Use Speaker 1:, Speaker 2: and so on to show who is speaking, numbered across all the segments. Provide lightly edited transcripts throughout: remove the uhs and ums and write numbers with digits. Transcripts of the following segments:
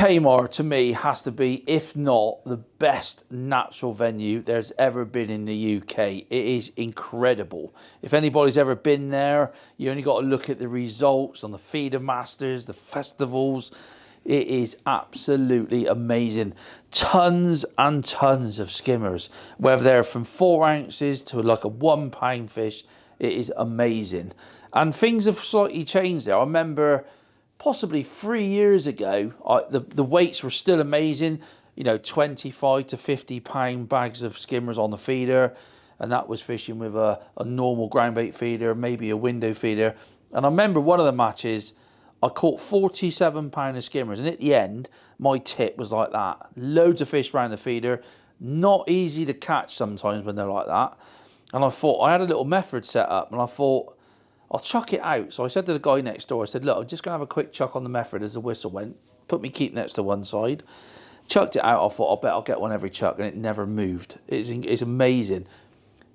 Speaker 1: Tamar, to me, has to be, if not the best natural venue there's ever been in the UK. It is incredible. If anybody's ever been there, you only got to look at the results on the feeder masters, the festivals. It is absolutely amazing. Tons and tons of skimmers, whether they're from 4 ounces to like a 1 pound fish. It is amazing. And things have slightly changed there. I remember possibly 3 years ago, the weights were still amazing. You know, 25 to 50 pound bags of skimmers on the feeder. And that was fishing with a normal ground bait feeder, maybe a window feeder. And I remember one of the matches, I caught 47 pound of skimmers. And at the end, my tip was like that. Loads of fish around the feeder. Not easy to catch sometimes when they're like that. And I thought, I had a little method set up. And I thought, I'll chuck it out. So I said to the guy next door, I said, look, I'm just going to have a quick chuck on the method as the whistle went. Put me keep next to one side. Chucked it out. I thought, I bet I'll get one every chuck. And it never moved. It's amazing.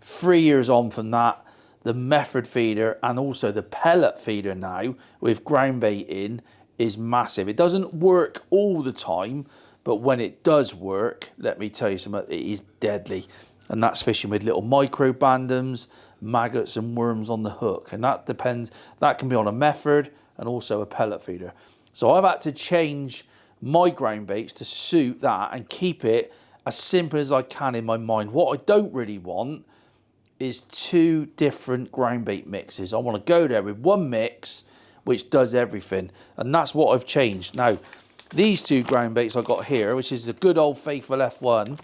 Speaker 1: 3 years on from that, the method feeder and also the pellet feeder now with ground bait in is massive. It doesn't work all the time, but when it does work, let me tell you something, it is deadly. And that's fishing with little micro bandams, maggots and worms on the hook. And that depends, that can be on a method and also a pellet feeder. So I've had to change my ground baits to suit that and keep it as simple as I can in my mind. What I don't really want is 2 different ground bait mixes. I want to go there with one mix which does everything. And that's what I've changed. Now, these 2 ground baits I got here, which is the good old faithful F1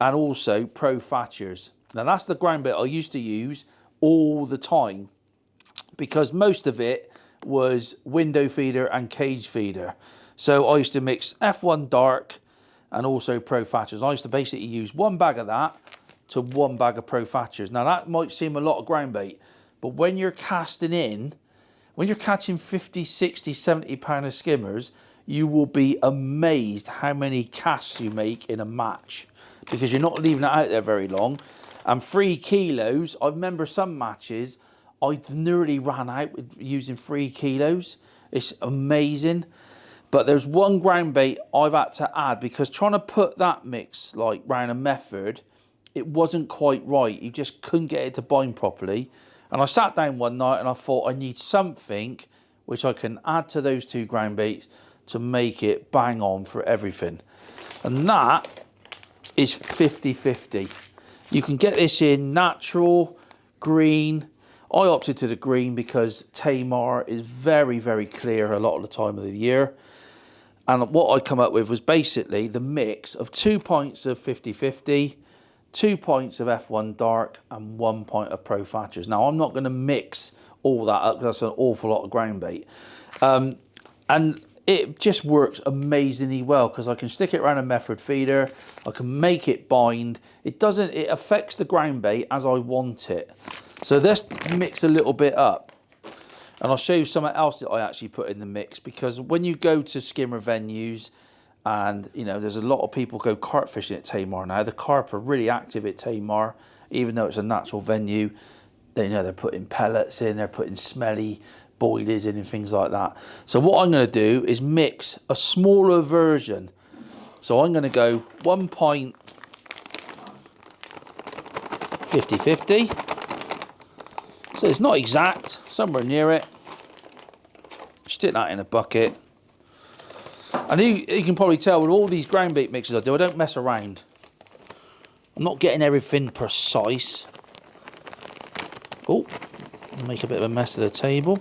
Speaker 1: and also Pro Thatchers. Now that's the ground bait I used to use all the time because most of it was window feeder and cage feeder. So I used to mix F1 dark and also Pro Thatchers. I used to basically use 1 bag of that to 1 bag of Pro Thatchers. Now that might seem a lot of ground bait, but when you're casting in, when you're catching 50, 60, 70 pound of skimmers, you will be amazed how many casts you make in a match because you're not leaving it out there very long. And 3 kilos, I remember some matches, I nearly ran out with using 3 kilos. It's amazing. But there's one ground bait I've had to add because trying to put that mix like round a method, it wasn't quite right. You just couldn't get it to bind properly. And I sat down one night and I thought I need something which I can add to those 2 ground baits to make it bang on for everything. And that is 50-50. You can get this in natural, green. I opted to the green because Tamar is very, very clear a lot of the time of the year. And what I come up with was basically the mix of 2 pints of 50-50, 2 pints of F1 dark and 1 pint of Pro Thatchers. Now, I'm not going to mix all that up because that's an awful lot of ground bait. And it just works amazingly well because I can stick it around a method feeder. I can make it bind. It affects the ground bait as I want it. So let's mix a little bit up. And I'll show you something else that I actually put in the mix because when you go to skimmer venues and, you know, there's a lot of people go carp fishing at Tamar now. The carp are really active at Tamar, even though it's a natural venue. They know they're putting pellets in, they're putting smelly boilies in and things like that. So what I'm going to do is mix a smaller version. So I'm going to go 1 pint 50-50. So it's not exact, somewhere near it. Stick that in a bucket. And you can probably tell with all these ground bait mixes I do, I don't mess around. I'm not getting everything precise. Oh, make a bit of a mess of the table.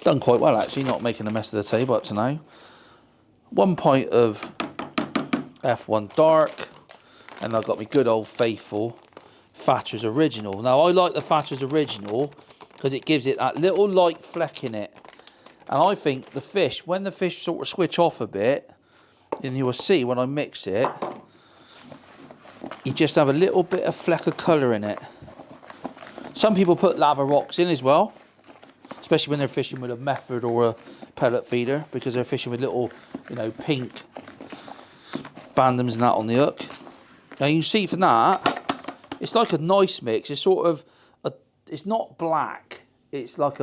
Speaker 1: Done quite well actually, not making a mess of the table up to now. 1 pint of F1 dark, and I've got my good old faithful Thatchers Original. Now I like the Thatchers Original because it gives it that little light fleck in it. And I think the fish, when the fish sort of switch off a bit, and you will see when I mix it, you just have a little bit of fleck of colour in it. Some people put lava rocks in as well, especially when they're fishing with a method or a pellet feeder, because they're fishing with little, you know, pink bandams and that on the hook. Now you can see from that, it's like a nice mix. It's sort of, it's not black. It's like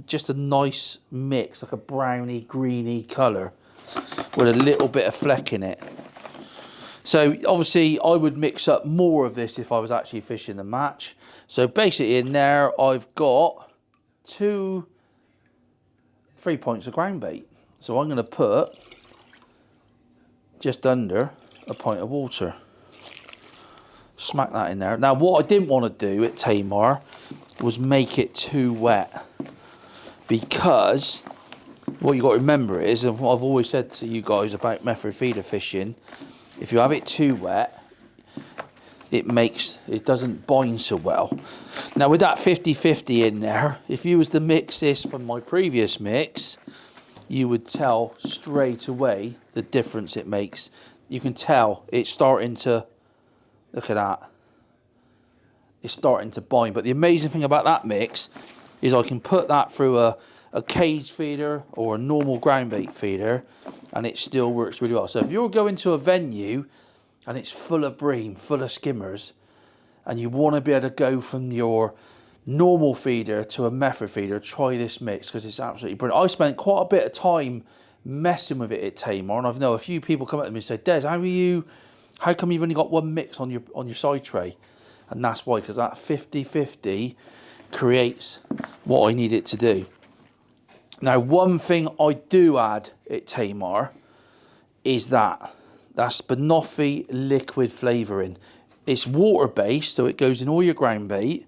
Speaker 1: just a nice mix, like a browny, greeny colour. with a little bit of fleck in it. So obviously I would mix up more of this if I was actually fishing the match. So basically in there I've got 3 points of ground bait. So I'm going to put just under a pint of water. Smack that in there. Now what I didn't want to do at Tamar was make it too wet, because what you got to remember is, and what I've always said to you guys about method feeder fishing, if you have it too wet, it doesn't bind so well. Now with that 50-50 in there, if you was to mix this from my previous mix, you would tell straight away the difference it makes. You can tell it's starting to, look at that, it's starting to bind. But the amazing thing about that mix is I can put that through a cage feeder or a normal ground bait feeder, and it still works really well. So if you're going to a venue and it's full of bream, full of skimmers, and you want to be able to go from your normal feeder to a method feeder, try this mix, because it's absolutely brilliant. I spent quite a bit of time messing with it at Tamar, and I've known a few people come up to me and say, Des, how come you've only got one mix on your side tray? And that's why, because that 50-50 creates what I need it to do. Now, one thing I do add at Tamar is that's banoffee liquid flavouring. It's water-based, so it goes in all your ground bait,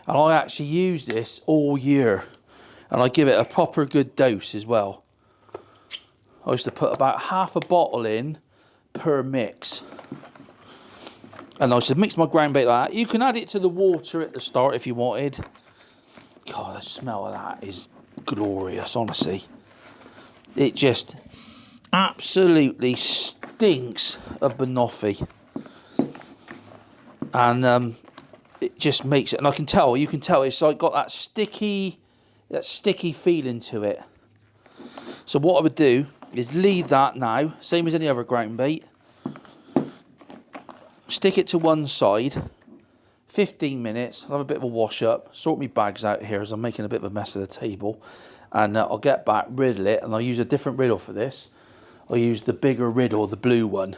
Speaker 1: and I actually use this all year, and I give it a proper good dose as well. I used to put about half a bottle in per mix, and I used to mix my ground bait like that. You can add it to the water at the start if you wanted. God, the smell of that is glorious, honestly. It just absolutely stinks of banoffee, and it just makes it, and you can tell it's like got that sticky feeling to it. So what I would do is leave that now, same as any other ground bait, stick it to one side, 15 minutes, I'll have a bit of a wash up, sort my bags out here as I'm making a bit of a mess of the table, and I'll get back, riddle it, and I'll use a different riddle for this. I'll use the bigger riddle, the blue one,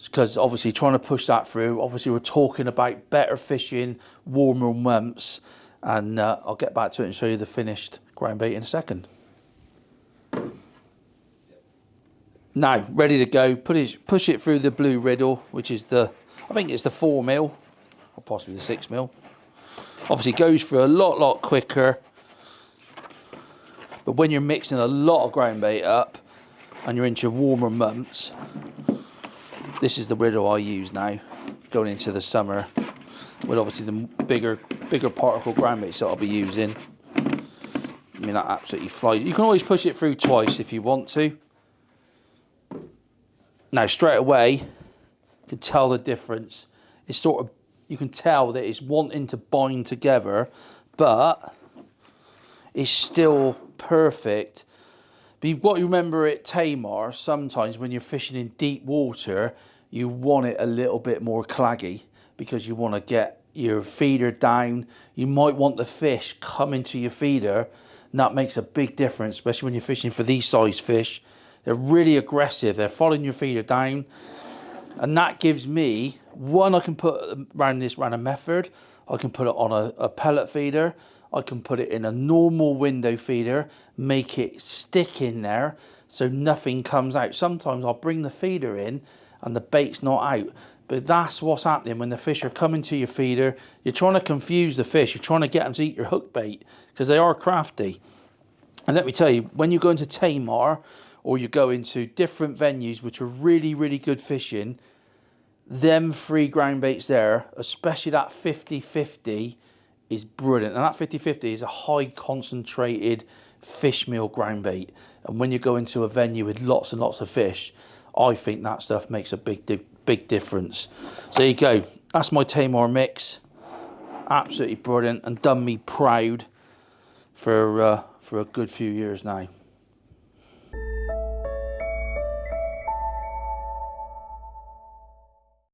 Speaker 1: because obviously trying to push that through, obviously we're talking about better fishing, warmer months, and I'll get back to it and show you the finished ground bait in a second. Now, ready to go, push it through the blue riddle, which is I think it's the 4mm, or possibly the 6mm. Obviously it goes through a lot quicker, but when you're mixing a lot of ground bait up, and you're into warmer months, this is the riddle I use now, going into the summer, with obviously the bigger particle ground baits that I'll be using. I mean, that absolutely flies. You can always push it through twice if you want to. Now, straight away, you can tell the difference. It's sort of, you can tell that it's wanting to bind together, but it's still perfect. But you've got to remember at Tamar, sometimes when you're fishing in deep water, you want it a little bit more claggy, because you want to get your feeder down. You might want the fish coming to your feeder, and that makes a big difference, especially when you're fishing for these size fish. They're really aggressive. They're following your feeder down. And that gives me, one, I can put around a method. I can put it on a pellet feeder. I can put it in a normal window feeder, make it stick in there so nothing comes out. Sometimes I'll bring the feeder in and the bait's not out. But that's what's happening when the fish are coming to your feeder. You're trying to confuse the fish. You're trying to get them to eat your hook bait, because they are crafty. And let me tell you, when you go into Tamar, or you go into different venues which are really good fishing, them 3 ground baits there, especially that 50-50, is brilliant. And that 50-50 is a high concentrated fish meal ground bait. And when you go into a venue with lots and lots of fish, I think that stuff makes a big difference. So there you go. That's my Tamar mix. Absolutely brilliant, and done me proud for a good few years now.